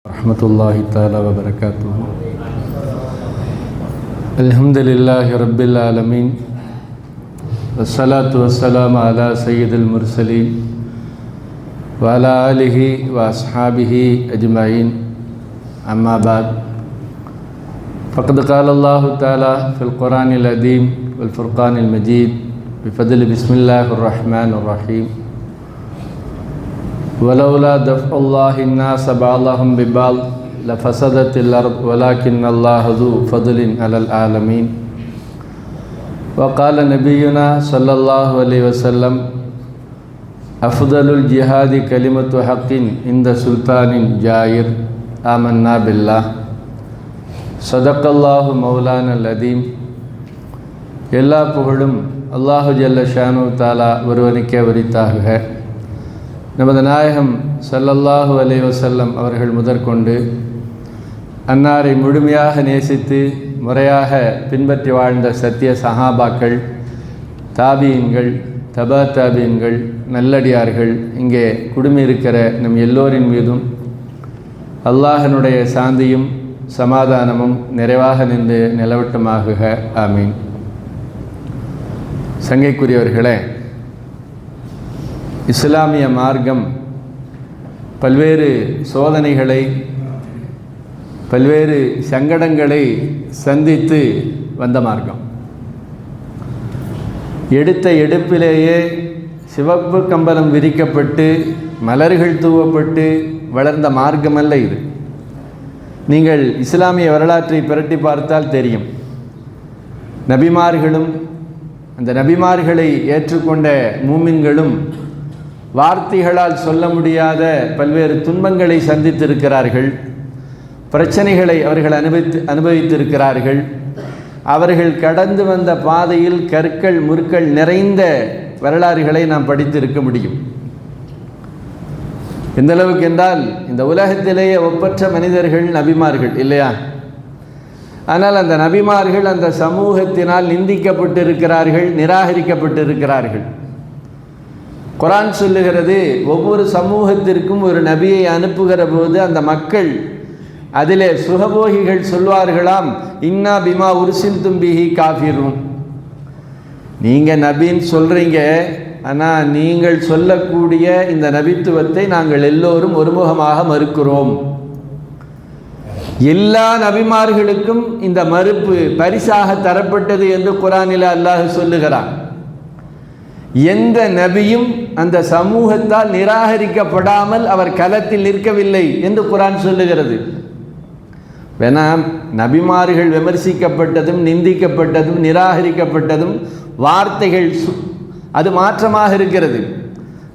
रहमतुल्लाहि ताला व बरकातुहू। अल्हम्दुलिल्लाहि रब्बिल आलमीन वस्सलातु वस्सलामु अला सय्यिदिल मुरसलीन व अला आलिहि व अस्हाबिहि अजमईन। अम्मा बाद, फ़क़द क़ालल्लाहु ताला फ़िल क़ुरानिल अज़ीम वल फ़ुरक़ानिल मजीद बिफ़ज़्लि बिस्मिल्लाहिर रहमानिर रहीम। वलौला दफ़्उल्लाहि अन्नास बअदहुम बिबअद लफ़सदतिल अर्ज़ वलाकिन्नल्लाह ज़ू फ़ज़लिन अलल आलमीन। वक़ाल नबियुना सल्लल्लाहु अलैहि वसल्लम अफ़्ज़लुल जिहादि कलिमतु हक़्क़िन इंद सुल्तानिन जाइर आमन्ना बिल्लाह सदक़ल्लाहु मौलानल अज़ीम। எல்லா புகழும் அல்லாஹு ஜல்ல ஷானு தாலா ஒருவனுக்கே உரித்தாக. நமது நாயகம் ஸல்லல்லாஹு அலைஹி வஸல்லம் அவர்கள் முதற்கொண்டு அன்னாரை முழுமையாக நேசித்து முறையாக பின்பற்றி வாழ்ந்த சத்திய சஹாபாக்கள், தாபீன்கள், தபா தாபீன்கள், நல்லடியார்கள், இங்கே குடுமியிருக்கிற நம் எல்லோரின் மீதும் அல்லாஹனுடைய சாந்தியும் சமாதானமும் நிறைவாக நின்று நிலவட்டுமாகுக. ஆமீன். சங்கைக்குரியவர்களே, இஸ்லாமிய மார்க்கம் பல்வேறு சோதனைகளை, பல்வேறு சங்கடங்களை சந்தித்து வந்த மார்க்கம். எடுத்த எடுப்பிலேயே சிவப்பு கம்பளம் விரிக்கப்பட்டு மலர்கள் தூவப்பட்டு வளர்ந்த மார்க்கமல்ல இது. நீங்கள் இஸ்லாமிய வரலாற்றை புரட்டி பார்த்தால் தெரியும். நபிமார்களும் அந்த நபிமார்களை ஏற்றுக்கொண்ட மூமின்களும் வார்த்தைகளால் சொல்ல முடியாத பல்வேறு துன்பங்களை சந்தித்திருக்கிறார்கள். பிரச்சனைகளை அவர்கள் அனுபவித்திருக்கிறார்கள். அவர்கள் கடந்து வந்த பாதையில் கற்கள் முற்கள் நிறைந்த வரலாறுகளை நாம் படித்திருக்க முடியும். எந்த அளவுக்கு என்றால், இந்த உலகத்திலேயே ஒப்பற்ற மனிதர்கள் நபிமார்கள் இல்லையா? ஆனால் அந்த நபிமார்கள் அந்த சமூகத்தினால் நிந்திக்கப்பட்டிருக்கிறார்கள், நிராகரிக்கப்பட்டிருக்கிறார்கள். குர்ஆன் சொல்லுகிறது, ஒவ்வொரு சமூகத்திற்கும் ஒரு நபியை அனுப்புகிற போது அந்த மக்கள் அதிலே சுகபோகிகள் சொல்வார்களாம், இன்னா பிமா உர்சில்தும் பிஹி காஃபிரூன். நீங்கள் நபின்னு சொல்கிறீங்க, ஆனால் நீங்கள் சொல்லக்கூடிய இந்த நபித்துவத்தை நாங்கள் எல்லோரும் ஒருமுகமாக மறுக்கிறோம். எல்லா நபிமார்களுக்கும் இந்த மறுப்பு பரிசாக தரப்பட்டது என்று குர்ஆனில் அல்லாஹ் சொல்லுகிறான். எந்த நபியும் அந்த சமூகத்தால் நிராகரிக்கப்படாமல் அவர் களத்தில் நிற்கவில்லை என்று குர்ஆன் சொல்லுகிறது. வேணா நபிமார்கள் விமர்சிக்கப்பட்டதும் நிந்திக்கப்பட்டதும் நிராகரிக்கப்பட்டதும் வார்த்தைகள் அது மாற்றமாக இருக்கிறது.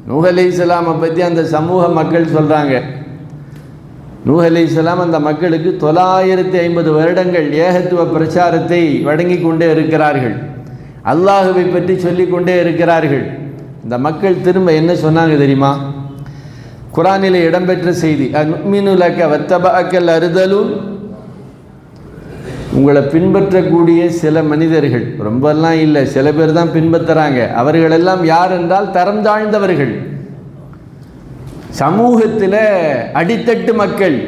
நூஹ் அலைஹிஸ்ஸலாமை பற்றி அந்த சமூக மக்கள் சொல்கிறாங்க. நூஹ் அலைஹிஸ்ஸலாம் அந்த மக்களுக்கு 950 வருடங்கள் ஏகத்துவ பிரச்சாரத்தை வழங்கி கொண்டே இருக்கிறார்கள். அல்லாஹுவை பற்றி சொல்லிக்கொண்டே இருக்கிறார்கள். இந்த மக்கள் திரும்ப என்ன சொன்னாங்க தெரியுமா? குர்ஆனிலே இடம்பெற்ற செய்தி, அனுமினு லக வத்தபஅக்கல் அர்தலூன். உங்களை பின்பற்றக்கூடிய சில மனிதர்கள், ரொம்பலாம் இல்லை, சில பேர் தான் பின்பற்றுறாங்க. அவர்களெல்லாம் யார் என்றால் தரம் தாழ்ந்தவர்கள், சமூகத்தில் அடித்தட்டு மக்கள்.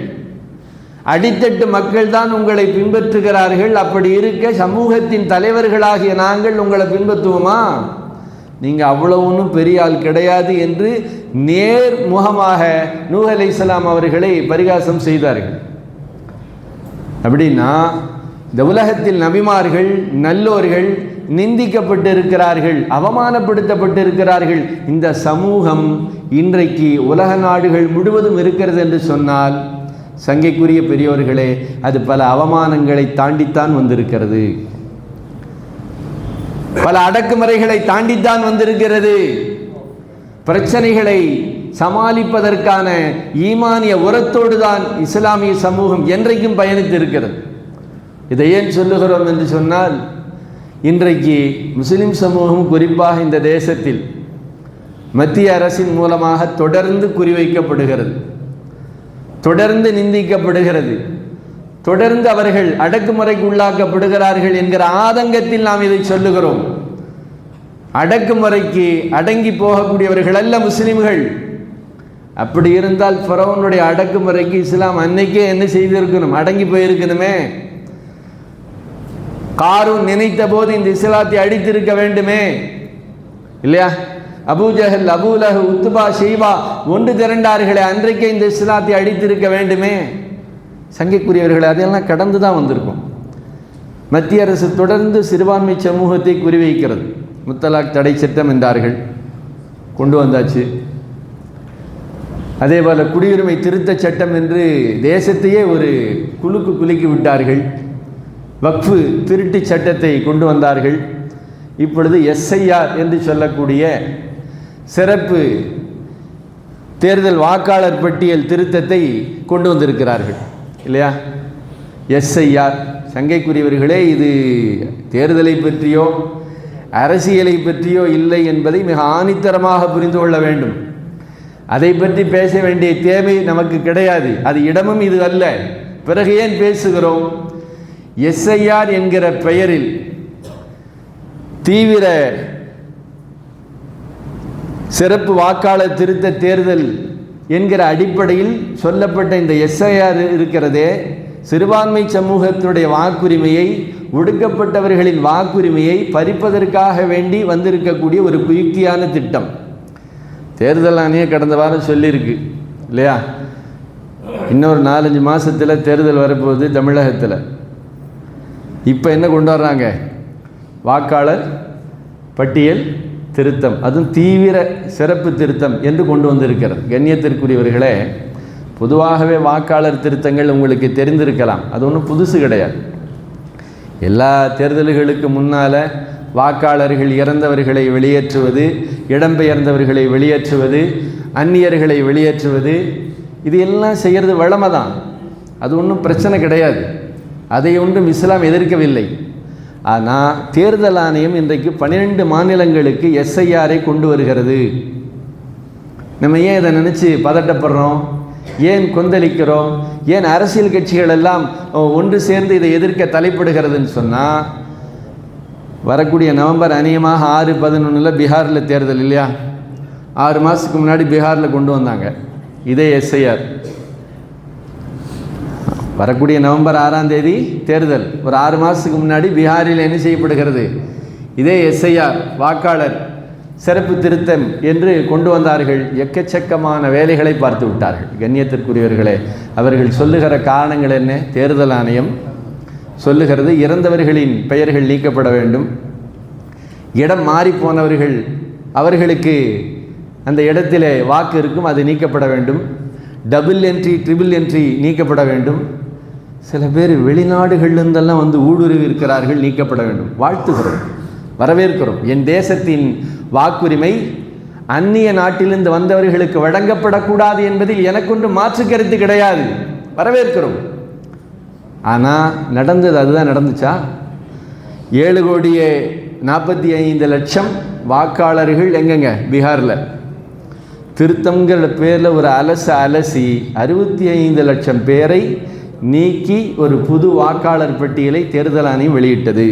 அடித்தட்டு மக்கள் தான் உங்களை பின்பற்றுகிறார்கள். அப்படி இருக்க சமூகத்தின் தலைவர்களாகிய நாங்கள் உங்களை பின்பற்றுவோமா? நீங்கள் அவ்வளோ ஒன்றும் பெரிய ஆள் கிடையாது என்று நேர்முகமாக நூஹ் அலைஹிஸ்ஸலாம் அவர்களை பரிகாசம் செய்தார்கள். அப்படின்னா இந்த உலகத்தில் நபிமார்கள், நல்லோர்கள் நிந்திக்கப்பட்டிருக்கிறார்கள், அவமானப்படுத்தப்பட்டிருக்கிறார்கள். இந்த சமூகம் இன்றைக்கு உலக நாடுகள் முழுவதும் இருக்கிறது என்று சொன்னால், சங்கைக்குரிய பெரியோர்களே, அது பல அவமானங்களை தாண்டித்தான் வந்திருக்கிறது, பல அடக்குமுறைகளை தாண்டித்தான் வந்திருக்கிறது. பிரச்சனைகளை சமாளிப்பதற்கான ஈமானிய உரத்தோடு தான் இஸ்லாமிய சமூகம் என்றைக்கும் பயணித்திருக்கிறது. இதை ஏன் சொல்லுகிறோம் என்று சொன்னால், இன்றைக்கு முஸ்லிம் சமூகம் குறிப்பாக இந்த தேசத்தில் மத்திய அரசின் மூலமாக தொடர்ந்து குறிவைக்கப்படுகிறது, தொடர்ந்து நிந்திக்கப்படுகிறது, தொடர்ந்து அவர்கள் அடக்குமுறைக்கு உள்ளாக்கப்படுகிறார்கள் என்கிற ஆதங்கத்தில் நாம் இதை சொல்லுகிறோம். அடக்குமுறைக்கு அடங்கி போகக்கூடியவர்கள் அல்ல முஸ்லிம்கள். அப்படி இருந்தால் ஃபிரௌனுடைய அடக்குமுறைக்கு இஸ்லாம் அன்னைக்கே என்ன செய்திருக்கணும்? அடங்கி போயிருக்கணுமே. காரூன் நினைத்த போது இந்த இஸ்லாத்தை அடித்திருக்க வேண்டுமே, இல்லையா? அபூஜஹல், அபூலஹ், உத்பா, ஷைபா ஒன்று திரண்டார்களே, அன்றைக்கே இந்த இஸ்லாத்தை அடித்திருக்க வேண்டுமே. சங்கைக்குரியவர்களை அதையெல்லாம் கடந்து தான் வந்திருக்கும். மத்திய அரசு தொடர்ந்து சிறுபான்மை சமூகத்தை குறிவைக்கிறது. முத்தலாக் தடை சட்டம் என்றார்கள், கொண்டு வந்தாச்சு. அதே போல் குடியுரிமை திருத்த சட்டம் என்று தேசத்தையே ஒரு குலுக்கு குலுக்கி விட்டார்கள். வக்ஃபு திருட்டு சட்டத்தை கொண்டு வந்தார்கள். இப்பொழுது எஸ்ஐஆர் என்று சொல்லக்கூடிய சிறப்பு தேர்தல் வாக்காளர் பட்டியல் திருத்தத்தை கொண்டு வந்திருக்கிறார்கள், இல்லையா? எஸ்ஐஆர். சங்கைக்குரியவர்களே, இது தேர்தலை பற்றியோ அரசியலை பற்றியோ இல்லை என்பதை மிக ஆணித்தரமாக புரிந்து கொள்ள வேண்டும். அதை பற்றி பேச வேண்டிய தேவை நமக்கு கிடையாது. அது இடமும் இது அல்ல. பிறகு ஏன் பேசுகிறோம்? எஸ்ஐஆர் என்கிற பெயரில் தீவிர சிறப்பு வாக்காளர் திருத்த தேர்தல் என்கிற அடிப்படையில் சொல்லப்பட்ட இந்த எஸ்ஐஆர் இருக்கிறதே, சிறுபான்மை சமூகத்துடைய வாக்குரிமையை, ஒடுக்கப்பட்டவர்களின் வாக்குரிமையை பறிப்பதற்காக வேண்டி வந்திருக்கக்கூடிய ஒரு குயுக்தியான திட்டம். தேர்தல் ஆணையம் கடந்த வாரம் சொல்லியிருக்கு, இல்லையா? இன்னொரு 4-5 மாதத்தில் தேர்தல் வரப்போகுது தமிழகத்தில். இப்போ என்ன கொண்டு வர்றாங்க? வாக்காளர் பட்டியல் திருத்தம், அதுவும் தீவிர சிறப்பு திருத்தம் என்று கொண்டு வந்திருக்கிறது. கண்ணியத்திற்குரியவர்களே, பொதுவாகவே வாக்காளர் திருத்தங்கள் உங்களுக்கு தெரிந்திருக்கலாம், அது ஒன்றும் புதுசு கிடையாது. எல்லா தேர்தல்களுக்கு முன்னால் வாக்காளர்கள் இறந்தவர்களை வெளியேற்றுவது, இடம்பெயர்ந்தவர்களை வெளியேற்றுவது, அந்நியர்களை வெளியேற்றுவது, இது எல்லாம் செய்கிறது வழமை தான். அது ஒன்றும் பிரச்சனை கிடையாது. அதை ஒன்றும் இஸ்லாம் எதிர்க்கவில்லை. ஆனால் தேர்தல் ஆணையம் இன்றைக்கு 12 மாநிலங்களுக்கு எஸ்ஐஆரை கொண்டு வருகிறது. நம்ம ஏன் இதை நினச்சி பதட்டப்படுறோம்? ஏன் கொந்தளிக்கிறோம்? ஏன் அரசியல் கட்சிகள் எல்லாம் ஒன்று சேர்ந்து இதை எதிர்க்க தலைப்படுகிறதுன்னு சொன்னால், வரக்கூடிய நவம்பர் அநேகமாக 6-11 பீகாரில் தேர்தல், இல்லையா? 6 மாதத்துக்கு முன்னாடி பீகாரில் கொண்டு வந்தாங்க இதே எஸ்ஐஆர். வரக்கூடிய நவம்பர் 6ஆம் தேதி தேர்தல். ஒரு 6 மாதத்துக்கு முன்னாடி பீகாரில் என்ன செய்யப்படுகிறது? இதே எஸ்ஐஆர், வாக்காளர் சிறப்பு திருத்தம் என்று கொண்டு வந்தார்கள். எக்கச்சக்கமான வேலைகளை பார்த்து விட்டார்கள். கண்ணியத்திற்குரியவர்களே, அவர்கள் சொல்லுகிற காரணங்கள் என்ன? தேர்தல் ஆணையம் சொல்லுகிறது, இறந்தவர்களின் பெயர்கள் நீக்கப்பட வேண்டும், இடம் மாறிப்போனவர்கள் அவர்களுக்கு அந்த இடத்திலே வாக்கு இருக்கும், அது நீக்கப்பட வேண்டும், டபுள் என்ட்ரி ட்ரிபிள் என்ட்ரி நீக்கப்பட வேண்டும், சில பேர் வெளிநாடுகளிலிருந்தெல்லாம் வந்து ஊடுருவி இருக்கிறார்கள், நீக்கப்பட வேண்டும். வாழ்த்துகிறோம், வரவேற்கிறோம். என் தேசத்தின் வாக்குரிமை அந்நிய நாட்டிலிருந்து வந்தவர்களுக்கு வழங்கப்படக்கூடாது என்பதில் எனக்கொன்று மாற்று கருத்து கிடையாது, வரவேற்கிறோம். ஆனால் நடந்தது அதுதான் நடந்துச்சா? 7,45,00,000 வாக்காளர்கள் எங்கெங்க? பீகாரில். திருத்தங்கிற பேரில் ஒரு அலசி 65 லட்சம் பேரை நீக்கி ஒரு புது வாக்காளர் பட்டியலை தேர்தல் ஆணையம் வெளியிட்டது.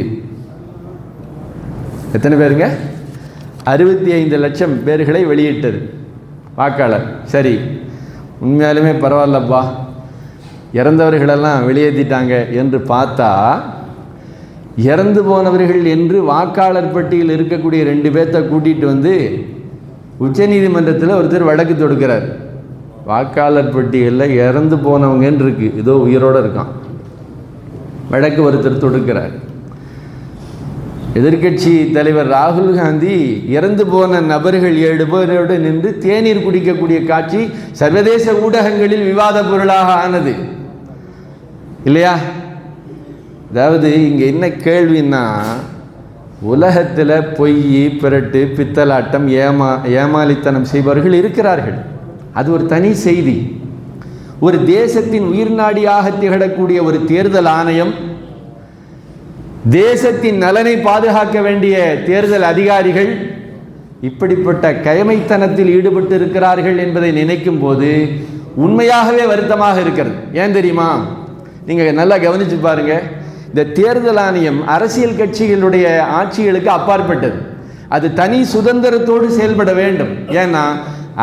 எத்தனை பேருங்க? 65 லட்சம் பேர்களை வெளியிட்டது வாக்காளர். சரி, உண்மையாலுமே பரவாயில்லப்பா, இறந்தவர்களெல்லாம் வெளியேற்றிட்டாங்க என்று பார்த்தா, இறந்து போனவர்கள் என்று வாக்காளர் பட்டியல் இருக்கக்கூடிய 2 பேர்த்த கூட்டிகிட்டு வந்து உச்சநீதிமன்றத்தில் ஒருத்தர் வழக்கு தொடுக்கிறார். வாக்காளர் பட்டியலில் இறந்து போனவங்கன்னு இருக்கு, ஏதோ உயிரோடு இருக்கான், வழக்கு ஒருத்தர் தொடுக்கிறார். எதிர்க்கட்சி தலைவர் ராகுல் காந்தி இறந்து போன நபர்கள் 7 பேரோடு நின்று தேநீர் குடிக்கக்கூடிய காட்சி சர்வதேச ஊடகங்களில் விவாத பொருளாக ஆனது, இல்லையா? அதாவது இங்கே என்ன கேள்வின்னா, உலகத்தில் பொய், பிறட்டு, பித்தலாட்டம், ஏமாளித்தனம் செய்பவர்கள் இருக்கிறார்கள், அது ஒரு தனி செய்தி. ஒரு தேசத்தின் உயிர்நாடியாக திகழக்கூடிய ஒரு தேர்தல் ஆணையம், தேசத்தின் நலனை பாதுகாக்க வேண்டிய தேர்தல் அதிகாரிகள் இப்படிப்பட்ட கயமைத்தனத்தில் ஈடுபட்டு இருக்கிறார்கள் என்பதை நினைக்கும் போது உண்மையாகவே வருத்தமாக இருக்கிறது. ஏன் தெரியுமா? நீங்கள் நல்லா கவனித்து பாருங்க. இந்த தேர்தல் ஆணையம் அரசியல் கட்சிகளுடைய ஆட்சிகளுக்கு அப்பாற்பட்டது. அது தனி சுதந்திரத்தோடு செயல்பட வேண்டும். ஏன்னா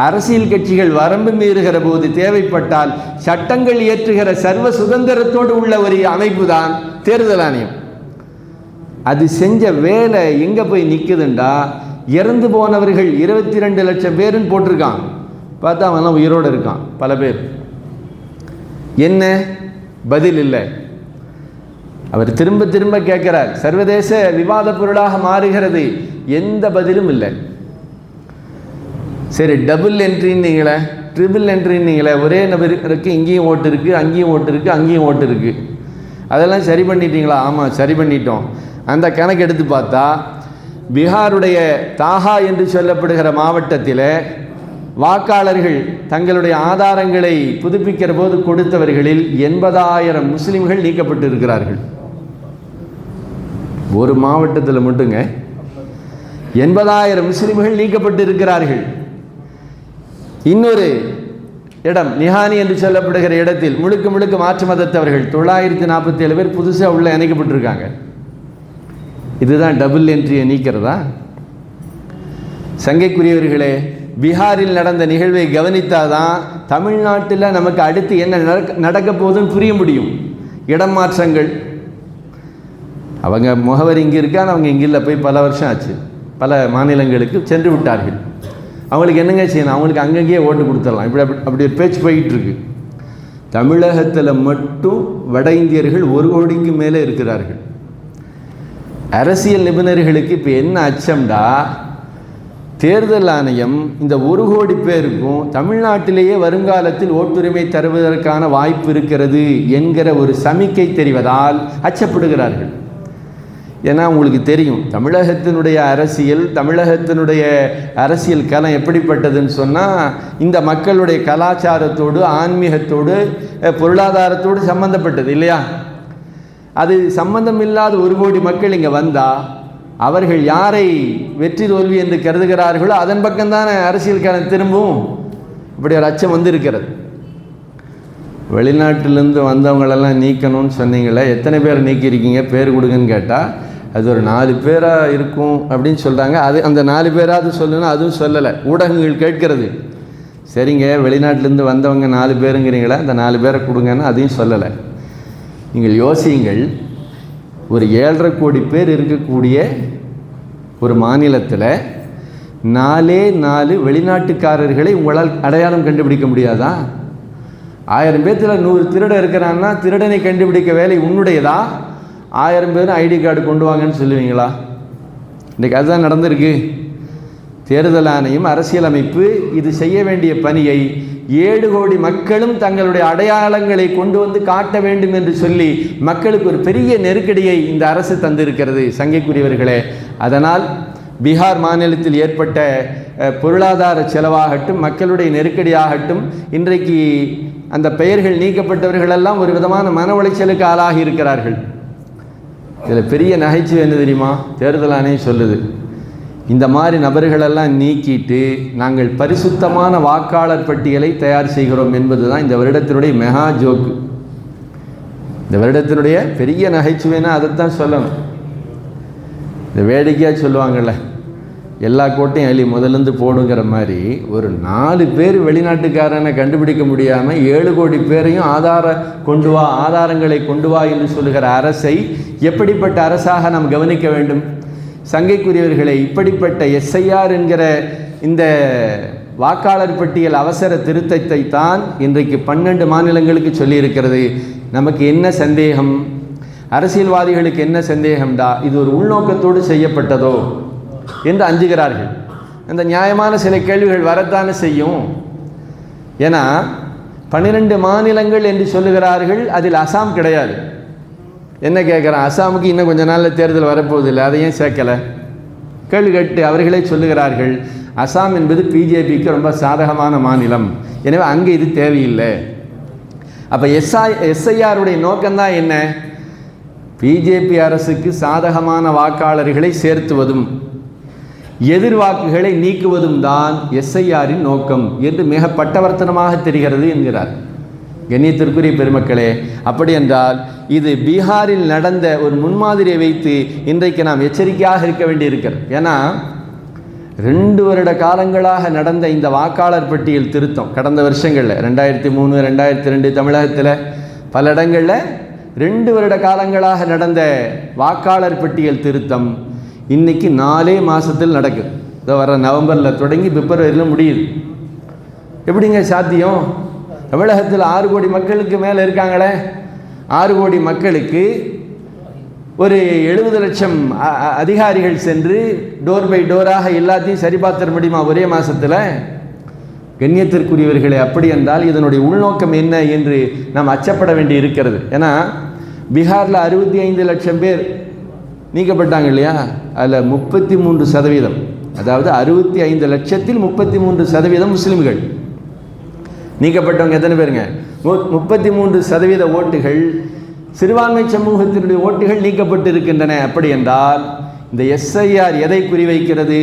அரசியல் கட்சிகள் வரம்பு மீறுகிற போது தேவைப்பட்டால் சட்டங்கள் இயற்றுகிற சர்வ சுதந்திரத்தோடு உள்ள ஒரு அமைப்பு தான் தேர்தல் ஆணையம். அது செஞ்ச வேலை எங்கே போய் நிற்குதுண்டா, இறந்து போனவர்கள் 22 லட்சம் பேருன்னு போட்டிருக்கான். பார்த்தா அவன்லாம் உயிரோடு இருக்கான் பல பேர். என்ன பதில் இல்லை. அவர் திரும்ப திரும்ப கேட்கிறார், சர்வதேச விவாத பொருளாக மாறுகிறது, எந்த பதிலும் இல்லை. சரி, டபுள் என்ட்ரின்னீங்களே, ட்ரிபிள் என்ட்ரின்னீங்களே, ஒரே நபருக்கு இங்கேயும் ஓட்டு இருக்குது, அங்கேயும் ஓட்டு இருக்குது, அங்கேயும் ஓட்டு இருக்குது, அதெல்லாம் சரி பண்ணிட்டீங்களா? ஆமாம், சரி பண்ணிட்டோம். அந்த கணக்கு எடுத்து பார்த்தா பீகாருடைய தாகா என்று சொல்லப்படுகிற மாவட்டத்தில் வாக்காளர்கள் தங்களுடைய ஆதாரங்களை புதுப்பிக்கிற போது கொடுத்தவர்களில் 80,000 முஸ்லிம்கள் நீக்கப்பட்டு இருக்கிறார்கள். ஒரு மாவட்டத்தில் மட்டுங்க 80,000 முஸ்லிம்கள் நீக்கப்பட்டு இருக்கிறார்கள். இன்னொரு இடம் நிஹானி என்று சொல்லப்படுகிற இடத்தில் முழுக்க முழுக்க மாற்று மதத்தவர்கள் 947 பேர் புதுசாக உள்ள இணைக்கப்பட்டிருக்காங்க. இதுதான் டபுள் என்ட்ரியை நீக்கிறதா? சங்கைக்குரியவர்களே, பீகாரில் நடந்த நிகழ்வை கவனித்தாதான் தமிழ்நாட்டில் நமக்கு அடுத்து என்ன நடக்க போகுதுன்னு புரிய முடியும். இடம் மாற்றங்கள், அவங்க முகவர் இங்கே இருக்கான்னு அவங்க இங்கே இல்லை, போய் பல வருஷம் ஆச்சு, பல மாநிலங்களுக்கு சென்று விட்டார்கள். அவங்களுக்கு என்னங்க செய்யணும்? அவங்களுக்கு அங்கங்கேயே ஓட்டு கொடுத்துடலாம். அப்படி ஒரு பேச்சு போய்கிட்டு இருக்கு. தமிழகத்தில் மட்டும் வட இந்தியர்கள் 1 கோடிக்கு மேலே இருக்கிறார்கள். அரசியல் நிபுணர்களுக்கு இப்போ என்ன அச்சம்டா, தேர்தல் ஆணையம் இந்த 1 கோடி பேருக்கும் தமிழ்நாட்டிலேயே வருங்காலத்தில் ஓட்டுரிமை தருவதற்கான வாய்ப்பு இருக்கிறது என்கிற ஒரு சமிக்கை தெரிவதால் அச்சப்படுகிறார்கள். ஏன்னா உங்களுக்கு தெரியும், தமிழகத்தினுடைய அரசியல் களம் எப்படிப்பட்டதுன்னு சொன்னால், இந்த மக்களுடைய கலாச்சாரத்தோடு, ஆன்மீகத்தோடு, பொருளாதாரத்தோடு சம்பந்தப்பட்டது இல்லையா? அது சம்பந்தம் இல்லாத 1 கோடி மக்கள் இங்கே வந்தால் அவர்கள் யாரை வெற்றி தோல்வி என்று கருதுகிறார்களோ அதன் பக்கம்தானே அரசியல் களம் திரும்பவும். இப்படி ஒரு அச்சம் வந்திருக்கிறது. வெளிநாட்டிலேருந்து வந்தவங்களெல்லாம் நீக்கணும்னு சொன்னீங்களே, எத்தனை பேர் நீக்கியிருக்கீங்க, பேர் கொடுங்கன்னு கேட்டால் அது ஒரு 4 பேராக இருக்கும் அப்படின்னு சொல்கிறாங்க. அது அந்த 4 பேராவது சொல்லணும், அதுவும் சொல்லலை. ஊடகங்கள் கேட்கிறது, சரிங்க வெளிநாட்டிலேருந்து வந்தவங்க 4 பேருங்கிறீங்களா, அந்த 4 பேரை கொடுங்கன்னு அதையும் சொல்லலை. நீங்கள் யோசியுங்கள், ஒரு 7.5 கோடி பேர் இருக்கக்கூடிய ஒரு மாநிலத்தில் 4 வெளிநாட்டுக்காரர்களை உங்களால் அடையாளம் கண்டுபிடிக்க முடியாதா? 1000 பேர்த்தில் 100 திருடன் இருக்கிறான்னா திருடனை கண்டுபிடிக்க வேலை உன்னுடையதா? 1000 பேர் ஐடி கார்டு கொண்டு வாங்கன்னு சொல்லுவீங்களா? இன்றைக்கு அதுதான் நடந்திருக்கு. தேர்தல் ஆணையம், அரசியலமைப்பு இது செய்ய வேண்டிய பணியை 7 கோடி மக்களும் தங்களுடைய அடையாளங்களை கொண்டு வந்து காட்ட வேண்டும் என்று சொல்லி மக்களுக்கு ஒரு பெரிய நெருக்கடியை இந்த அரசு தந்திருக்கிறது சங்கைக்குரியவர்களே. அதனால் பீகார் மாநிலத்தில் ஏற்பட்ட பொருளாதார செலவாகட்டும், மக்களுடைய நெருக்கடியாகட்டும், இன்றைக்கு அந்த பெயர்கள் நீக்கப்பட்டவர்களெல்லாம் ஒரு விதமான மன உளைச்சலுக்கு ஆளாகி இருக்கிறார்கள். இதில் பெரிய நகைச்சுவை என்ன தெரியுமா? தேர்தல் ஆணையம் சொல்லுது, இந்த மாதிரி நபர்களெல்லாம் நீக்கிட்டு நாங்கள் பரிசுத்தமான வாக்காளர் பட்டியலை தயார் செய்கிறோம் என்பது தான் இந்த வருடத்தினுடைய மெகா ஜோக்கு. இந்த வருடத்தினுடைய பெரிய நகைச்சுவைன்னா அதைத்தான் சொல்லணும். இந்த வேடிக்கையாக சொல்லுவாங்கள்ல, எல்லா கோட்டையும் அள்ளி முதலேருந்து போடுங்கிற மாதிரி ஒரு 4 பேர் வெளிநாட்டுக்காரனை கண்டுபிடிக்க முடியாமல் 7 கோடி பேரையும் ஆதாரங்களை கொண்டு வா என்று சொல்லுகிற அரசை எப்படிப்பட்ட அரசாக நாம் கவனிக்க வேண்டும்? சங்கைக்குரியவர்களை, இப்படிப்பட்ட SIR என்கிற இந்த வாக்காளர் பட்டியல் அவசர திருத்தத்தை தான் இன்றைக்கு 12 மாநிலங்களுக்கு சொல்லியிருக்கிறது. நமக்கு என்ன சந்தேகம்? அரசியல்வாதிகளுக்கு என்ன சந்தேகம்டா, இது ஒரு உள்நோக்கத்தோடு செய்யப்பட்டதோ என்று அஞ்சுகிறார்கள். அந்த நியாயமான சில கேள்விகள் வரத்தானே செய்யும். ஏன்னா 12 மாநிலங்கள் என்று சொல்லுகிறார்கள், அதில் அசாம் கிடையாது. என்ன கேட்குறான், அசாமுக்கு இன்னும் கொஞ்ச நாளில் தேர்தல் வரப்போவதில்லை, அதை ஏன் சேர்க்கலை? கேள்வி கேட்டு அவர்களே சொல்லுகிறார்கள், அசாம் என்பது பிஜேபிக்கு ரொம்ப சாதகமான மாநிலம், எனவே அங்கே இது தேவையில்லை. அப்போ SIRுடைய நோக்கம்தான் என்ன? பிஜேபி அரசுக்கு சாதகமான வாக்காளர்களை சேர்த்துவதும் எதிர்வாக்குகளை நீக்குவதும் தான் SIRின் நோக்கம் என்று மிக பட்டவர்த்தனமாக தெரிகிறது என்கிறார். கண்ணியத்திற்குரிய பெருமக்களே, அப்படி என்றால் இது பீகாரில் நடந்த ஒரு முன்மாதிரியை வைத்து இன்றைக்கு நாம் எச்சரிக்கையாக இருக்க வேண்டியிருக்கிறது. ஏன்னா 2 வருட காலங்களாக நடந்த இந்த வாக்காளர் பட்டியல் திருத்தம் கடந்த வருஷங்களில் 2003 2002 தமிழகத்தில் பல இடங்களில் 2 வருட காலங்களாக நடந்த வாக்காளர் பட்டியல் திருத்தம் இன்னைக்கு 4 மாதத்தில் நடக்குது. இதை வர நவம்பரில் தொடங்கி பிப்ரவரியில் முடியுது. எப்படிங்க சாத்தியம்? தமிழகத்தில் 6 கோடி மக்களுக்கு மேலே இருக்காங்களே, 6 கோடி மக்களுக்கு ஒரு 70 லட்சம் அதிகாரிகள் சென்று டோர் பை டோராக எல்லாத்தையும் சரி பார்த்துட முடியுமா ஒரே மாதத்தில்? கண்ணியத்திற்குரியவர்களே, அப்படி என்றால் இதனுடைய உள்நோக்கம் என்ன என்று நாம் அச்சப்பட வேண்டி இருக்கிறது. ஏன்னா பீகாரில் 65 லட்சம் பேர் நீக்கப்பட்டாங்க இல்லையா, அதில் 33%, அதாவது 65 லட்சத்தில் 33% முஸ்லிம்கள். நீக்கப்பட்டவங்க எத்தனை பேருங்க? 33% ஓட்டுகள் சிறுபான்மை சமூகத்தினுடைய ஓட்டுகள் நீக்கப்பட்டு இருக்கின்றன. அப்படி என்றால் இந்த எஸ்ஐஆர் எதை குறிவைக்கிறது?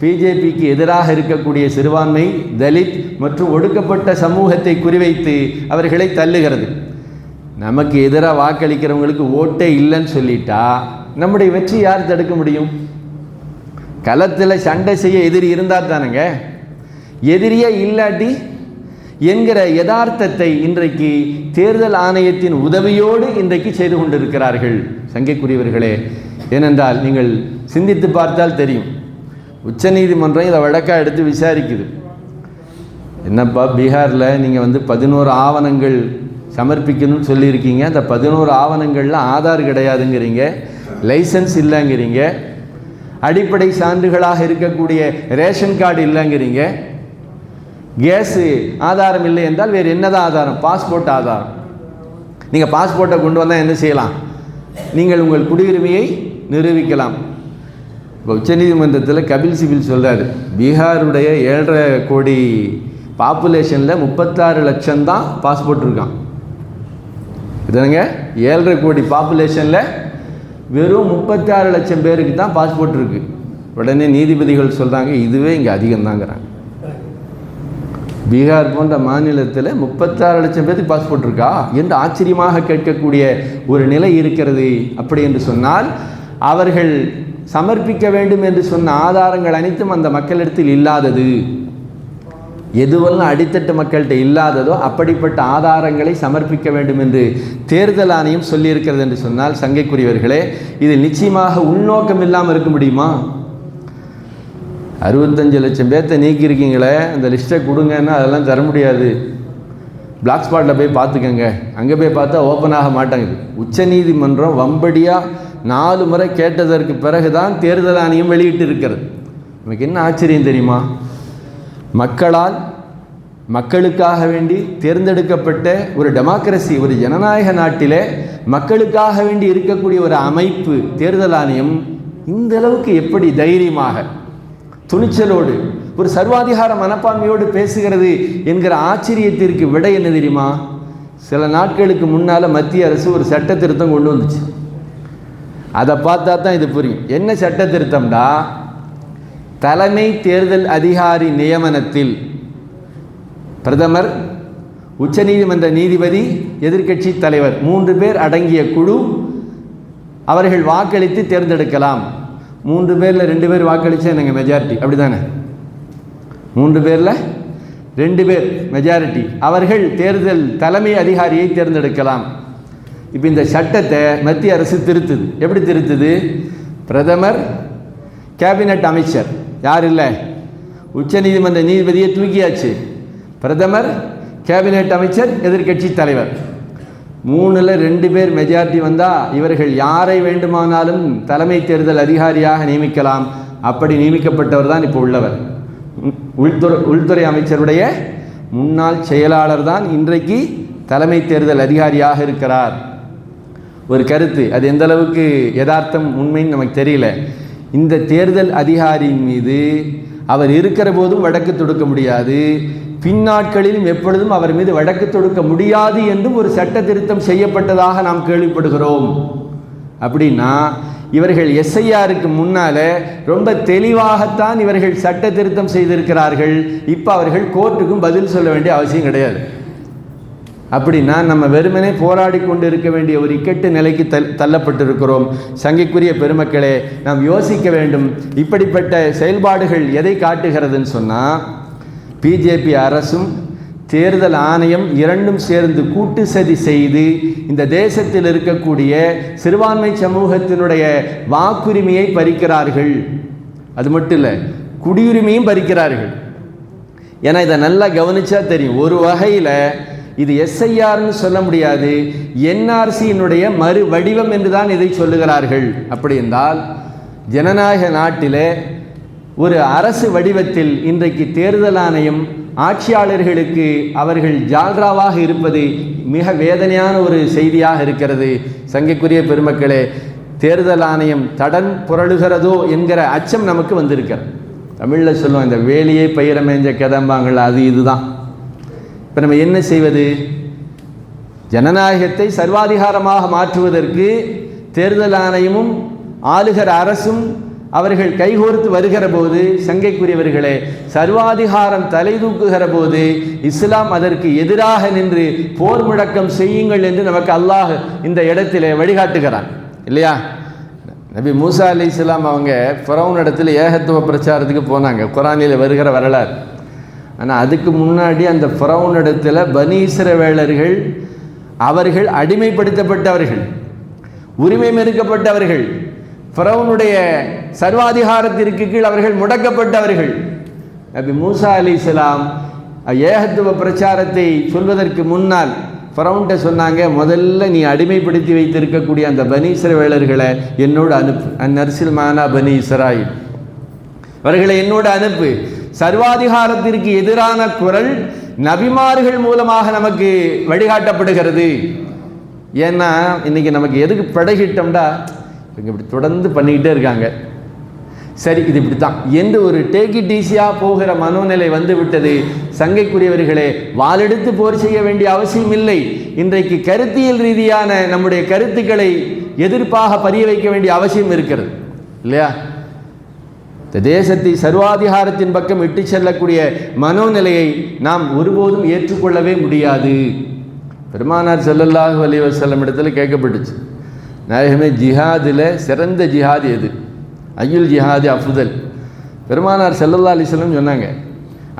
பிஜேபிக்கு எதிராக இருக்கக்கூடிய சிறுபான்மை, தலித் மற்றும் ஒடுக்கப்பட்ட சமூகத்தை குறிவைத்து அவர்களை தள்ளுகிறது. நமக்கு எதிராக வாக்களிக்கிறவங்களுக்கு ஓட்டே இல்லைன்னு சொல்லிட்டா நம்முடைய வெற்றி யார் தடுக்க முடியும்? களத்தில் சண்டை செய்ய எதிரி இருந்தால் தானுங்க. எதிரியே இல்லாட்டி என்கிற யதார்த்தத்தை இன்றைக்கு தேர்தல் ஆணையத்தின் உதவியோடு இன்றைக்கு செய்து கொண்டிருக்கிறார்கள். சங்கைக்குரியவர்களே, ஏனென்றால் நீங்கள் சிந்தித்து பார்த்தால் தெரியும், உச்சநீதிமன்றம் இதை வழக்காக எடுத்து விசாரிக்குது. என்னப்பா பீகாரில் நீங்கள் 11 ஆவணங்கள் சமர்ப்பிக்கணும்னு சொல்லியிருக்கீங்க, அந்த 11 ஆவணங்களில் ஆதார் கிடையாதுங்கிறீங்க, லைசன்ஸ் இல்லைங்கிறீங்க, அடிப்படை சான்றுகளாக இருக்கக்கூடிய ரேஷன் கார்டு இல்லைங்கிறீங்க, கேஸு ஆதாரம் இல்லை என்றால் வேறு என்னதான் ஆதாரம்? பாஸ்போர்ட் ஆதாரம். நீங்கள் பாஸ்போர்ட்டை கொண்டு வந்தால் என்ன செய்யலாம்? நீங்கள் உங்கள் குடியுரிமையை நிரூபிக்கலாம். இப்போ உச்சநீதிமன்றத்தில் கபில் சிபில் சொல்கிறார், பீகாருடைய 7.5 கோடி பாப்புலேஷனில் 36 லட்சம் தான் பாஸ்போர்ட் இருக்கான். இதுங்க 7.5 கோடி பாப்புலேஷனில் வெறும் 36 லட்சம் பேருக்கு தான் பாஸ்போர்ட் இருக்குது. உடனே நீதிபதிகள் சொல்கிறாங்க, இதுவே இங்கே அதிகம்தாங்கிறாங்க. பீகார் போன்ற மாநிலத்தில் 36 லட்சம் பேருக்கு பாஸ்போர்ட் இருக்கா என்று ஆச்சரியமாக கேட்கக்கூடிய ஒரு நிலை இருக்கிறது. அப்படி என்று சொன்னால் அவர்கள் சமர்ப்பிக்க வேண்டும் என்று சொன்ன ஆதாரங்கள் அனைத்தும் அந்த மக்களிடத்தில் இல்லாதது. எதுவெல்லாம் அடித்தட்டு மக்கள்கிட்ட இல்லாததோ அப்படிப்பட்ட ஆதாரங்களை சமர்ப்பிக்க வேண்டும் என்று தேர்தல் ஆணையம் சொல்லியிருக்கிறது என்று சொன்னால், சங்கைக்குரியவர்களே, இதில் நிச்சயமாக உள்நோக்கம் இல்லாமல் இருக்க முடியுமா? 65 லட்சம் பேர்த்தை நீக்கியிருக்கீங்களே, அந்த லிஸ்ட்டை கொடுங்கன்னா அதெல்லாம் தர முடியாது. பிளாக் ஸ்பாட்டில் போய் பார்த்துக்கங்க, அங்கே போய் பார்த்தா ஓப்பன் ஆக மாட்டாங்குது. உச்சநீதிமன்றம் வம்படியாக 4 முறை கேட்டதற்கு பிறகு தான் தேர்தல் ஆணையம் வெளியிட்டு இருக்கிறது. நமக்கு என்ன ஆச்சரியம் தெரியுமா? மக்களால் மக்களுக்காக வேண்டி தேர்ந்தெடுக்கப்பட்ட ஒரு டெமோக்ரஸி, ஒரு ஜனநாயக நாட்டிலே மக்களுக்காக வேண்டி இருக்கக்கூடிய ஒரு அமைப்பு தேர்தல் ஆணையம் இந்த அளவுக்கு எப்படி தைரியமாக துணிச்சலோடு ஒரு சர்வாதிகார மனப்பான்மையோடு பேசுகிறது என்கிற ஆச்சரியத்திற்கு விடை என்ன தெரியுமா? சில நாட்களுக்கு முன்னால் மத்திய அரசு ஒரு சட்ட திருத்தம் கொண்டு வந்துச்சு. அதை பார்த்தா தான் இது புரியும். என்ன சட்ட திருத்தம்டா? தலைமை தேர்தல் அதிகாரி நியமனத்தில் பிரதமர், உச்சநீதிமன்ற நீதிபதி, எதிர்க்கட்சி தலைவர் 3 பேர் அடங்கிய குழு அவர்கள் வாக்களித்து தேர்ந்தெடுக்கலாம். 3 பேரில் 2 பேர் வாக்களித்தா எனக்கு மெஜாரிட்டி, அப்படி தானே? 3 பேரில் 2 பேர் மெஜாரிட்டி, அவர்கள் தேர்தல் தலைமை அதிகாரியை தேர்ந்தெடுக்கலாம். இப்போ இந்த சட்டத்தை மத்திய அரசு திருத்துது. எப்படி திருத்துது? பிரதமர், கேபினட் அமைச்சர், யார் இல்லை, உச்சநீதிமன்ற நீதிபதியை தூக்கியாச்சு. பிரதமர், கேபினட் அமைச்சர், எதிர்க்கட்சி தலைவர், 3ல் 2 பேர் மெஜாரிட்டி வந்தால் இவர்கள் யாரை வேண்டுமானாலும் தலைமை தேர்தல் அதிகாரியாக நியமிக்கலாம். அப்படி நியமிக்கப்பட்டவர் தான் இப்போ உள்ளவர். உள்துறை அமைச்சருடைய முன்னாள் செயலாளர் தான் இன்றைக்கு தலைமை தேர்தல் அதிகாரியாக இருக்கிறார். ஒரு கருத்து, அது எந்த அளவுக்கு யதார்த்தம் உண்மைன்னு நமக்கு தெரியல. இந்த தேர்தல் அதிகாரியின் மீது அவர் இருக்கிற போதும் வழக்கு தொடுக்க முடியாது, பின்னாட்களிலும் எப்பொழுதும் அவர் மீது வழக்கு தொடுக்க முடியாது என்றும் ஒரு சட்ட திருத்தம் செய்யப்பட்டதாக நாம் கேள்விப்படுகிறோம். அப்படின்னா இவர்கள் எஸ்ஐஆருக்கு முன்னால ரொம்ப தெளிவாகத்தான் இவர்கள் சட்ட திருத்தம் செய்திருக்கிறார்கள். இப்போ அவர்கள் கோர்ட்டுக்கும் பதில் சொல்ல வேண்டிய அவசியம் கிடையாது. அப்படின்னா நம்ம வெறுமனே போராடி கொண்டு இருக்க வேண்டிய ஒரு இக்கட்டு நிலைக்கு தள்ளப்பட்டிருக்கிறோம். சங்கைக்குரிய பெருமக்களே, நாம் யோசிக்க வேண்டும். இப்படிப்பட்ட செயல்பாடுகள் எதை காட்டுகிறதுன்னு சொன்னால், பிஜேபி அரசும் தேர்தல் ஆணையம் இரண்டும் சேர்ந்து கூட்டு சதி செய்து இந்த தேசத்தில் இருக்கக்கூடிய சிறுபான்மை சமூகத்தினுடைய வாக்குரிமையை பறிக்கிறார்கள். அது மட்டும் இல்லை, குடியுரிமையும் பறிக்கிறார்கள். ஏன்னா இதை நல்லா கவனிச்சா தெரியும். ஒரு வகையில் இது எஸ்ஐஆர்னு சொல்ல முடியாது, என்ஆர்சியினுடைய மறு வடிவம் என்று தான் இதை சொல்லுகிறார்கள். அப்படி என்றால் ஜனநாயக நாட்டில் ஒரு அரசு வடிவத்தில் இன்றைக்கு தேர்தல் ஆணையம் ஆட்சியாளர்களுக்கு அவர்கள் ஜால்ராவாக இருப்பது மிக வேதனையான ஒரு செய்தியாக இருக்கிறது. சங்கைக்குரிய பெருமக்களே, தேர்தல் ஆணையம் தடன் புரளுகிறதோ என்கிற அச்சம் நமக்கு வந்திருக்கிறது. தமிழில் சொல்லுவோம், இந்த வேலையே பயிர மேஞ்ச கதம்பாங்கள், அது இதுதான். இப்போ நம்ம என்ன செய்வது? ஜனநாயகத்தை சர்வாதிகாரமாக மாற்றுவதற்கு தேர்தல் ஆணையமும் ஆளுகிற அரசும் அவர்கள் கைகோர்த்து வருகிற போது, சங்கைக்குரியவர்களே, சர்வாதிகாரம் தலை தூக்குகிற போது இஸ்லாம் அதற்கு எதிராக நின்று போர் முழக்கம் செய்யுங்கள் என்று நமக்கு அல்லாஹ் இந்த இடத்திலே வழிகாட்டுகிறான் இல்லையா? நபி மூசா அலைஹிஸ்ஸலாம் அவங்க ஃபிரௌன் இடத்துல ஏகத்துவ பிரச்சாரத்துக்கு போனாங்க, குர்ஆனில் வருகிற வரலாறு. ஆனால் அதுக்கு முன்னாடி அந்த ஃபிரௌன் இடத்துல பனி இஸ்ரவேலர்கள் அவர்கள் அடிமைப்படுத்தப்பட்டவர்கள், உரிமை மறுக்கப்பட்டவர்கள், ஃபிரௌனுடைய சர்வாதிகாரத்திற்கு கீழ் அவர்கள் முடக்கப்பட்டவர்கள். நபி மூசா அலைஹிஸ்ஸலாம் ஏகத்துவ பிரச்சாரத்தை சொல்வதற்கு முன்னால் ஃபிரௌன்ட்ட சொன்னாங்க, முதல்ல நீ அடிமைப்படுத்தி வைத்திருக்கக்கூடிய அந்த பனி இஸ்ரவேலர்களை என்னோடு அனுப்பு, அந்நர்சில் மானா பனி இஸ்ராயில், அவர்களை என்னோடு அனுப்பு. சர்வாதிகாரத்திற்கு எதிரான குரல் நபிமார்கள் மூலமாக நமக்கு வழிகாட்டப்படுகிறது. ஏன்னா இன்னைக்கு நமக்கு எதுக்கு பழகிட்டோம்டா, இவங்க இப்படி தொடர்ந்து பண்ணிக்கிட்டே இருக்காங்க, சரி இது இப்படித்தான் என்று ஒரு டேக் இட் ஈஸியாக போகிற மனோநிலை வந்து விட்டது. சங்கைக்குரியவர்களே, வாளெடுத்து போர் செய்ய வேண்டிய அவசியம் இல்லை. இன்றைக்கு கருத்தியல் ரீதியான நம்முடைய கருத்துக்களை எதிர்ப்பாக பதிய வைக்க வேண்டிய அவசியம் இருக்கிறது இல்லையா? இந்த தேசத்தை சர்வாதிகாரத்தின் பக்கம் இட்டு செல்லக்கூடிய மனோநிலையை நாம் ஒருபோதும் ஏற்றுக்கொள்ளவே முடியாது. பெருமானார் ஸல்லல்லாஹு அலைஹி வஸல்லம் இடத்துல கேட்கப்பட்டுச்சு, நாயகமே ஜிஹாதில் சிறந்த ஜிஹாத் எது? ஐயுல் ஜிஹாதி அஃதுல். பெருமானார் ஸல்லல்லாஹு அலைஹி வஸல்லம் சொன்னாங்க,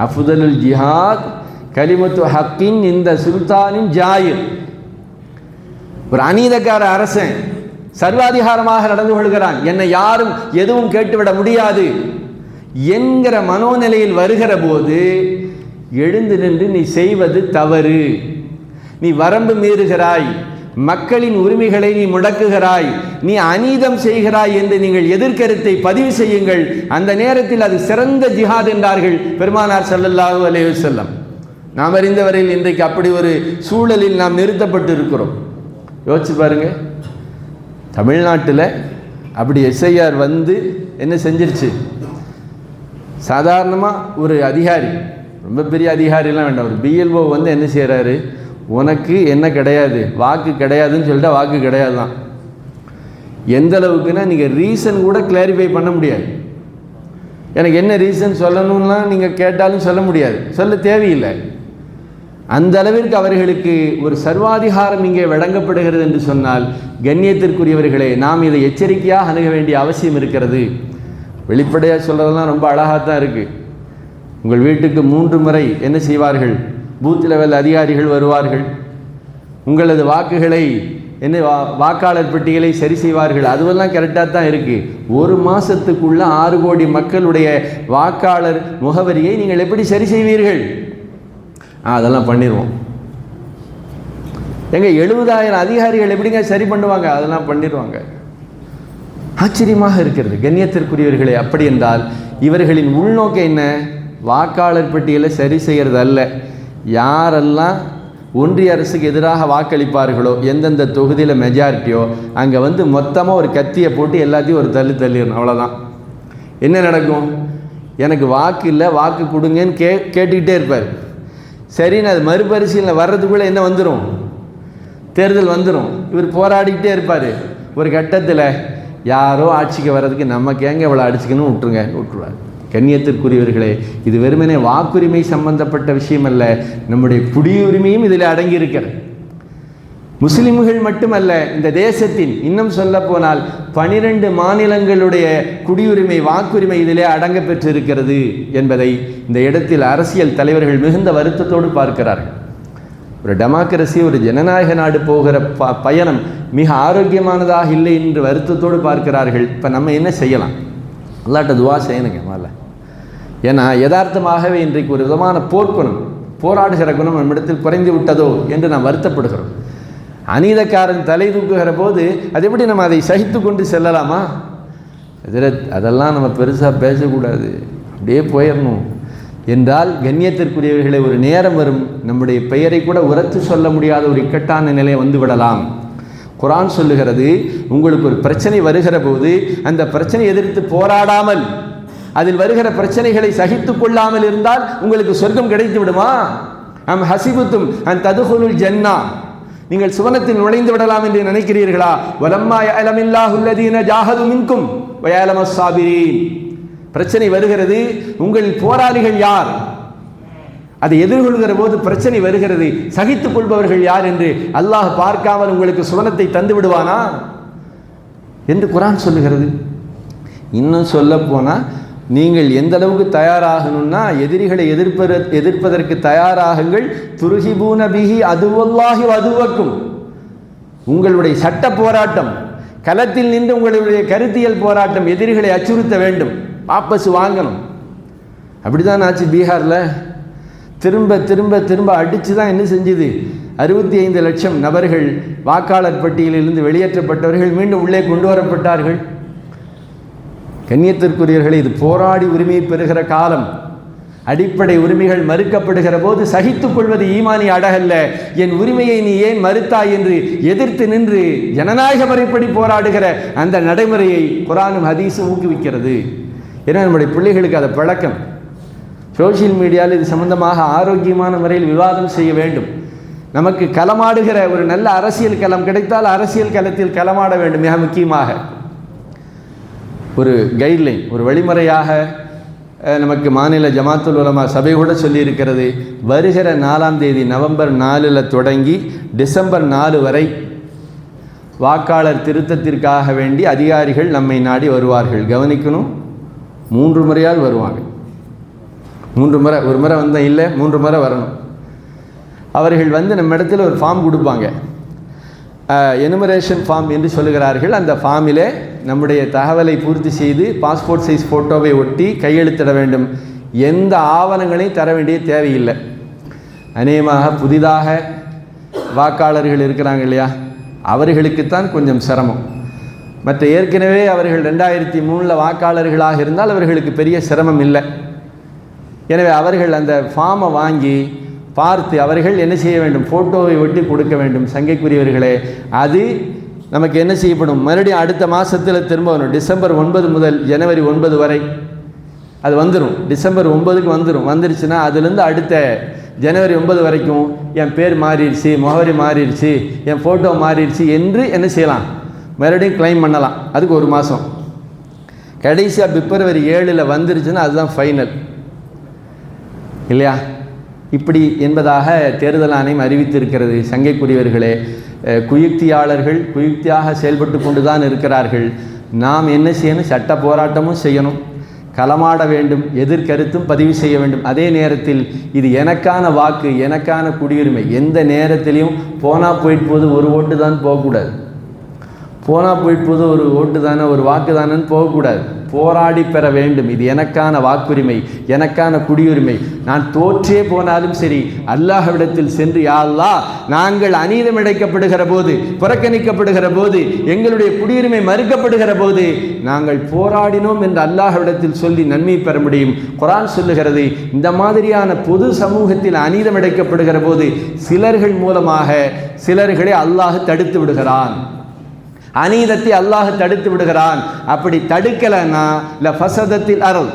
அஃதுலுல் ஜிஹாத் கலிமத்து ஹக்கின் இந்த சுல்தானின் ஜாயிர். ஒரு அநீதக்கார அரசன் சர்வாதிகாரமாக நடந்து கொள்கிறான், என்னை யாரும் எதுவும் கேட்டுவிட முடியாது என்கிற மனோநிலையில் வருகிற போது எழுந்து நின்று நீ செய்வது தவறு, நீ வரம்பு மீறுகிறாய், மக்களின் உரிமைகளை நீ முடக்குகிறாய், நீ அநீதம் செய்கிறாய் என்று நீங்கள் எதிர்கருத்தை பதிவு செய்யுங்கள். அந்த நேரத்தில் அது சிறந்த ஜிஹாத் என்றார்கள் பெருமானார் ஸல்லல்லாஹு அலைஹி வஸல்லம். நாம் அறிந்தவரையில் இன்றைக்கு அப்படி ஒரு சூழலில் நாம் நிறுத்தப்பட்டு இருக்கிறோம். யோசிச்சு பாருங்க, தமிழ்நாட்டில் அப்படி எஸ்ஐஆர் வந்து என்ன செஞ்சிருச்சு? சாதாரணமாக ஒரு அதிகாரி, ரொம்ப பெரிய அதிகாரிலாம் வேண்டாம், ஒரு பிஎல்ஓ வந்து என்ன செய்கிறாரு, உனக்கு என்ன கிடையாது, வாக்கு கிடையாதுன்னு சொல்லிட்டா வாக்கு கிடையாது தான். எந்த அளவுக்குன்னா நீங்கள் ரீசன் கூட கிளாரிஃபை பண்ண முடியாது. எனக்கு என்ன ரீசன் சொல்லணும்லாம் நீங்கள் கேட்டாலும் சொல்ல முடியாது, சொல்ல தேவையில்லை. அந்த அளவிற்கு அவர்களுக்கு ஒரு சர்வாதிகாரம் இங்கே வழங்கப்படுகிறது என்று சொன்னால், கண்ணியத்திற்குரியவர்களே, நாம் இதை எச்சரிக்கையாக அணுக வேண்டிய அவசியம் இருக்கிறது. வெளிப்படையாக சொல்கிறதெல்லாம் ரொம்ப அழகாக தான் இருக்குது. உங்கள் வீட்டுக்கு 3 முறை என்ன செய்வார்கள், பூத் லெவல் அதிகாரிகள் வருவார்கள், உங்களது வாக்குகளை என்ன வாக்காளர் பட்டியலை சரி செய்வார்கள், அதுவெல்லாம் கரெக்டாக தான் இருக்குது. 1 மாதத்துக்குள்ள 6 கோடி மக்களுடைய வாக்காளர் முகவரியை நீங்கள் எப்படி சரி செய்வீர்கள்? அதெல்லாம் பண்ணிடுவோம். எங்க 70,000 அதிகாரிகள் எப்படிங்க சரி பண்ணுவாங்க? அதெல்லாம் பண்ணிடுவாங்க. ஆச்சரியமாக இருக்கிறது கண்ணியத்திற்குரியவர்களே. அப்படி என்றால் இவர்களின் உள்நோக்கம் என்ன? வாக்காளர் பட்டியலை சரி செய்கிறது அல்ல. யாரெல்லாம் ஒன்றிய அரசுக்கு எதிராக வாக்களிப்பார்களோ, எந்தெந்த தொகுதியில் மெஜாரிட்டியோ, அங்கே வந்து மொத்தமாக ஒரு கத்தியை போட்டு எல்லாத்தையும் ஒரு தள்ளிடணும், அவ்வளோதான். என்ன நடக்கும்? எனக்கு வாக்கு இல்லை, வாக்கு கொடுங்கன்னு கேட்டுக்கிட்டே இருப்பார். சரின்னு அது மறுபரிசீலனை வர்றதுக்குள்ளே என்ன வந்துடும்? தேர்தல் வந்துடும். இவர் போராடிக்கிட்டே இருப்பார். ஒரு கட்டத்தில் யாரோ ஆட்சிக்கு வர்றதுக்கு நமக்கு எங்கே இவ்வளோ அடிச்சுக்கணும் விட்டுருவார். கண்ணியத்திற்குரியவர்களே, இது வெறுமனே வாக்குரிமை சம்பந்தப்பட்ட விஷயம் அல்ல, நம்முடைய குடியுரிமையும் இதில் அடங்கியிருக்கிறது. முஸ்லிம்கள் மட்டுமல்ல, இந்த தேசத்தின் இன்னும் சொல்ல போனால் 12 மாநிலங்களுடைய குடியுரிமை வாக்குரிமை இதிலே அடங்க பெற்றிருக்கிறது என்பதை இந்த இடத்தில் அரசியல் தலைவர்கள் மிகுந்த வருத்தத்தோடு பார்க்கிறார்கள். ஒரு டெமோக்ரஸி, ஒரு ஜனநாயக நாடு போகிற பயணம் மிக ஆரோக்கியமானதாக இல்லை என்று வருத்தத்தோடு பார்க்கிறார்கள். இப்போ நம்ம என்ன செய்யலாம்? அல்லாட்ட துவா செய்யணுங்க முதல்ல. ஏன்னா யதார்த்தமாகவே இன்றைக்கு ஒரு விதமான போர்க்குணம், போராடுகிற குணம் நம்மிடத்தில் குறைந்து விட்டதோ என்று நாம் வருத்தப்படுகிறோம். அநீதக்காரன் தலை தூக்குகிற போது அது எப்படி நம்ம அதை சகித்து கொண்டு செல்லலாமா? அதெல்லாம் நம்ம பெருசாக பேசக்கூடாது, அப்படியே போயிடணும் என்றால் கண்ணியத்திற்குரியவர்களை ஒரு நேரம் வரும், நம்முடைய பெயரை கூட உரத்து சொல்ல முடியாத ஒரு இக்கட்டான நிலை வந்து விடலாம். குர்ஆன் சொல்லுகிறது, உங்களுக்கு ஒரு பிரச்சனை வருகிற போது அந்த பிரச்சனை எதிர்த்து போராடாமல் அதில் வருகிற பிரச்சனைகளை சகித்து கொள்ளாமல் இருந்தால் உங்களுக்கு சொர்க்கம் கிடைத்து விடுமா? அம் ஹசிபுத்தும் அன் ததுகுலுல் ஜன்னா, நீங்கள் சுவனத்தில் நுழைந்து விடலாம் என்று நினைக்கிறீர்களா? வலம்மா யஅலமில்லாஹு அல்லதீன ஜாஹது மின்கும் வ யஅலமஸ் ஸாபிரீன். பிரச்சனை வருகிறது, உங்களில் போராளிகள் யார்? அதை எதிர்கொள்கிற போது பிரச்சனை வருகிறது, சகித்துக் கொள்பவர்கள் யார் என்று அல்லாஹ் பார்க்காமல் உங்களுக்கு சுவனத்தை தந்து விடுவானா என்று குர்ஆன் சொல்லுகிறது. இன்னும் சொல்ல போனால், நீங்கள் எந்த அளவுக்கு தயாராகணும்னா, எதிரிகளை எதிர்ப்பதற்கு தயாராகுங்கள். துர்ஹிபூன பிஹி அதுவல்லாஹி அதுவக்கும். உங்களுடைய சட்ட போராட்டம், களத்தில் நின்று உங்களுடைய கருத்தியல் போராட்டம், எதிரிகளை அச்சுறுத்த வேண்டும், வாபஸ் வாங்கணும். அப்படிதான் ஆச்சு பீகாரில். திரும்ப திரும்ப திரும்ப அடித்து தான் என்ன செஞ்சுது, 65 லட்சம் நபர்கள் வாக்காளர் பட்டியலிலிருந்து வெளியேற்றப்பட்டவர்கள் மீண்டும் உள்ளே கொண்டு வரப்பட்டார்கள். கண்ணியத்திற்குரியவர்களே, இது போராடி உரிமையை பெறுகிற காலம். அடிப்படை உரிமைகள் மறுக்கப்படுகிற போது சகித்துக் கொள்வது ஈமானி அடகல்ல. என் உரிமையை நீ ஏன் மறுத்தாய் என்று எதிர்த்து நின்று ஜனநாயக முறைப்படி போராடுகிற அந்த நடைமுறையை குர்ஆனும் ஹதீஸும் ஊக்குவிக்கிறது. ஏன்னா நம்முடைய பிள்ளைகளுக்கு அதை பழக்கம். சோசியல் மீடியாவில் இது சம்பந்தமாக ஆரோக்கியமான முறையில் விவாதம் செய்ய வேண்டும். நமக்கு களமாடுகிற ஒரு நல்ல அரசியல் களம் கிடைத்தால் அரசியல் களத்தில் களமாட வேண்டும். மிக முக்கியமாக ஒரு கைட்லைன், ஒரு வழிமுறையாக நமக்கு மாநில ஜமாத்துல் உலமா சபை கூட சொல்லியிருக்கிறது. வருகிற 4ஆம் தேதி நவம்பர் 4 தொடங்கி டிசம்பர் 4 வரை வாக்காளர் திருத்தத்திற்காக வேண்டி அதிகாரிகள் நம்மை நாடி வருவார்கள். கவனிக்கணும், 3 முறையால் வருவாங்க. 3 முறை, ஒரு முறை வந்தால் இல்லை, 3 முறை வரணும். அவர்கள் வந்து நம்ம இடத்துல ஒரு ஃபார்ம் கொடுப்பாங்க, எனுமரேஷன் ஃபார்ம் என்று சொல்லுகிறார்கள். அந்த ஃபார்மிலே நம்முடைய தகவலை பூர்த்தி செய்து பாஸ்போர்ட் சைஸ் ஃபோட்டோவை ஒட்டி கையெழுத்திட வேண்டும். எந்த ஆவணங்களையும் தர வேண்டிய தேவையில்லை. அநேகமாக புதிதாக வாக்காளர்கள் இருக்கிறாங்க இல்லையா, அவர்களுக்குத்தான் கொஞ்சம் சிரமம். மற்ற ஏற்கனவே அவர்கள் 2003 வாக்காளர்களாக இருந்தால் அவர்களுக்கு பெரிய சிரமம் இல்லை. எனவே அவர்கள் அந்த ஃபார்மை வாங்கி பார்த்து அவர்கள் என்ன செய்ய வேண்டும், ஃபோட்டோவை ஒட்டி கொடுக்க வேண்டும். சங்கைக்குரியவர்களே, அது நமக்கு என்ன செய்யப்படும், மறுபடியும் அடுத்த மாதத்தில் திரும்ப வரும். டிசம்பர் 9 முதல் ஜனவரி 9 வரை அது வந்துடும். டிசம்பர் 9க்கு வந்துடும். வந்துருச்சுன்னா அதுலேருந்து அடுத்த ஜனவரி 9 வரைக்கும் என் பேர் மாறிடுச்சு, முகவரி மாறிடுச்சு, என் ஃபோட்டோ மாறிடுச்சு என்று என்ன செய்யலாம், மறுபடியும் கிளைம் பண்ணலாம். அதுக்கு 1 மாதம். கடைசியாக பிப்ரவரி 7 வந்துருச்சுன்னா அதுதான் ஃபைனல் இல்லையா? இப்படி என்பதாக தேர்தல் ஆணையம் அறிவித்திருக்கிறது. சங்கைக்குரியவர்களே, குயுக்தியாளர்கள் குயுக்தியாக செயல்பட்டு கொண்டு தான் இருக்கிறார்கள். நாம் என்ன செய்யணும், சட்ட போராட்டமும் செய்யணும், களமாட வேண்டும், எதிர்கருத்தும் பதிவு செய்ய வேண்டும். அதே நேரத்தில் இது எனக்கான வாக்கு, எனக்கான குடியுரிமை. எந்த நேரத்திலையும் போனால் போயிட்டு போது ஒரு ஓட்டு தான் போகக்கூடாது. போனால் போயிட்டு போது ஒரு ஓட்டு தானே, ஒரு வாக்கு தானேன்னு போகக்கூடாது. போராடி பெற வேண்டும். இது எனக்கான வாக்குரிமை, எனக்கான குடியுரிமை. நான் தோற்றே போனாலும் சரி, அல்லாஹ்விடத்தில் சென்று, யா அல்லாஹ், நாங்கள் அநீதம் இழைக்கப்படுகிற போது, புறக்கணிக்கப்படுகிற போது, எங்களுடைய குடியுரிமை மறுக்கப்படுகிற போது நாங்கள் போராடினோம் என்று அல்லாஹ்விடத்தில் சொல்லி நன்மை பெற முடியும். குர்ஆன் சொல்லுகிறது, இந்த மாதிரியான பொது சமூகத்தில் அநீதம் இழைக்கப்படுகிற போது சிலர்கள் மூலமாக சிலர்களை அல்லாஹ் தடுத்து விடுகிறான். அநீதத்தை அல்லாஹ் தடுத்து விடுகிறான். அப்படி தடுக்கலன்னா லஃபஸதத்தில் அர்ள்,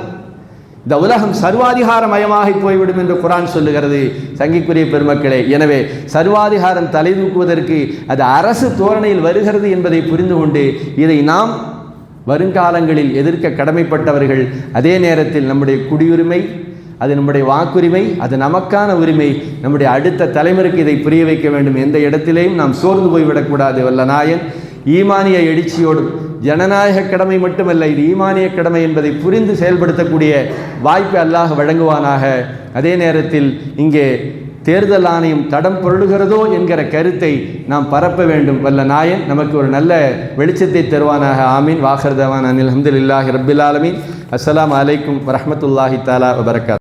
இந்த உலகம் சர்வாதிகாரமயமாகி போய்விடும் என்று குர்ஆன் சொல்லுகிறது. சங்கிக்குரிய பெருமக்களே, எனவே சர்வாதிகாரம் தலை தூக்குவதற்கு அது அரசு தோரணையில் வருகிறது என்பதை புரிந்து கொண்டு இதை நாம் வருங்காலங்களில் எதிர்க்க கடமைப்பட்டவர்கள். அதே நேரத்தில் நம்முடைய குடியுரிமை, அது நம்முடைய வாக்குரிமை, அது நமக்கான உரிமை. நம்முடைய அடுத்த தலைமுறைக்கு இதை புரிய வைக்க வேண்டும். எந்த இடத்திலேயும் நாம் சோர்ந்து போய்விடக்கூடாது. வல்ல நாயன் ஈமானிய எழுச்சியோடு, ஜனநாயக கடமை மட்டுமல்ல, இது ஈமானிய கடமை என்பதை புரிந்து செயல்படுத்தக்கூடிய வாய்ப்பை அல்லாஹ் வழங்குவானாக. அதே நேரத்தில் இங்கே தேர்தல் ஆணையம் தடம் பொருளுகிறதோ என்கிற கருத்தை நாம் பரப்ப வேண்டும். வல்ல நாயன் நமக்கு ஒரு நல்ல வெளிச்சத்தை தருவானாக. ஆமீன். வாஹிர் தவானா அல்ஹம்துலில்லாஹி ரப்பில் ஆலமீன். அஸ்ஸலாமு அலைக்கும் வரஹ்மத்துல்லாஹி தஆலா வபரகாத்துஹு.